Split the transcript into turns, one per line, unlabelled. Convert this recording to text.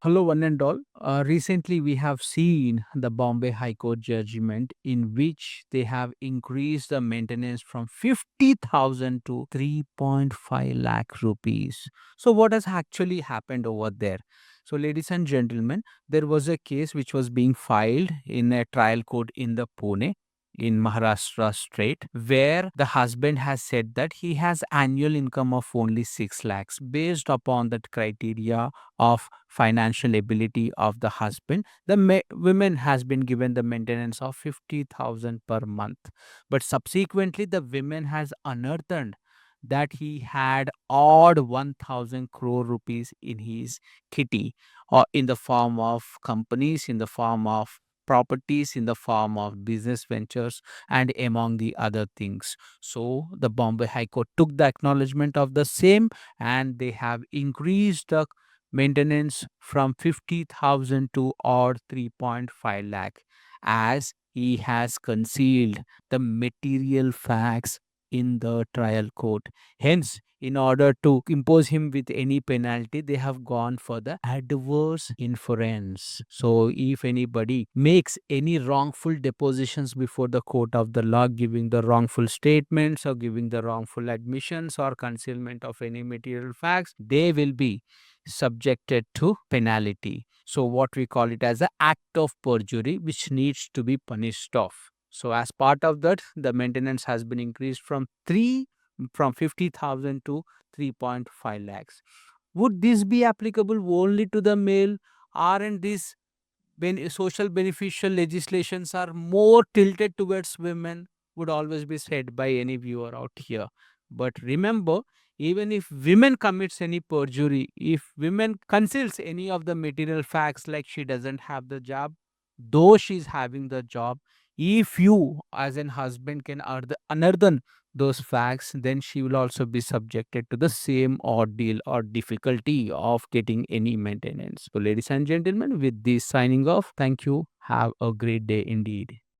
Hello, one and all. Recently, we have seen the Bombay High Court judgment in which they have increased the maintenance from 50,000 to 3.5 lakh rupees. So, what has actually happened over there? So, ladies and gentlemen, there was a case which was being filed in a trial court in the Pune in Maharashtra state, where the husband has said that he has annual income of only 6 lakhs based upon that criteria of financial ability of the husband. The women has been given the maintenance of 50,000 per month, but subsequently the women has unearthed that he had odd 1,000 crore rupees in his kitty, or in the form of companies, in the form of properties, in the form of business ventures, and among the other things. So the Bombay High Court took the acknowledgement of the same, and they have increased the maintenance from 50,000 to odd 3.5 lakh, as he has concealed the material facts in the trial court. Hence, in order to impose him with any penalty, they have gone for the adverse inference. So, if anybody makes any wrongful depositions before the court of the law, giving the wrongful statements or giving the wrongful admissions or concealment of any material facts, they will be subjected to penalty. So, what we call it as an act of perjury, which needs to be punished off. So, as part of that, the maintenance has been increased from 50,000 to 3.5 lakhs. Would this be applicable only to the male? Aren't these social beneficial legislations are more tilted towards women? Would always be said by any viewer out here. But remember, even if women commits any perjury, if women conceals any of the material facts, like she doesn't have the job, though she's having the job, if you as an husband can unearth those facts, then she will also be subjected to the same ordeal or difficulty of getting any maintenance. So, ladies and gentlemen, with this signing off, thank you. Have a great day indeed.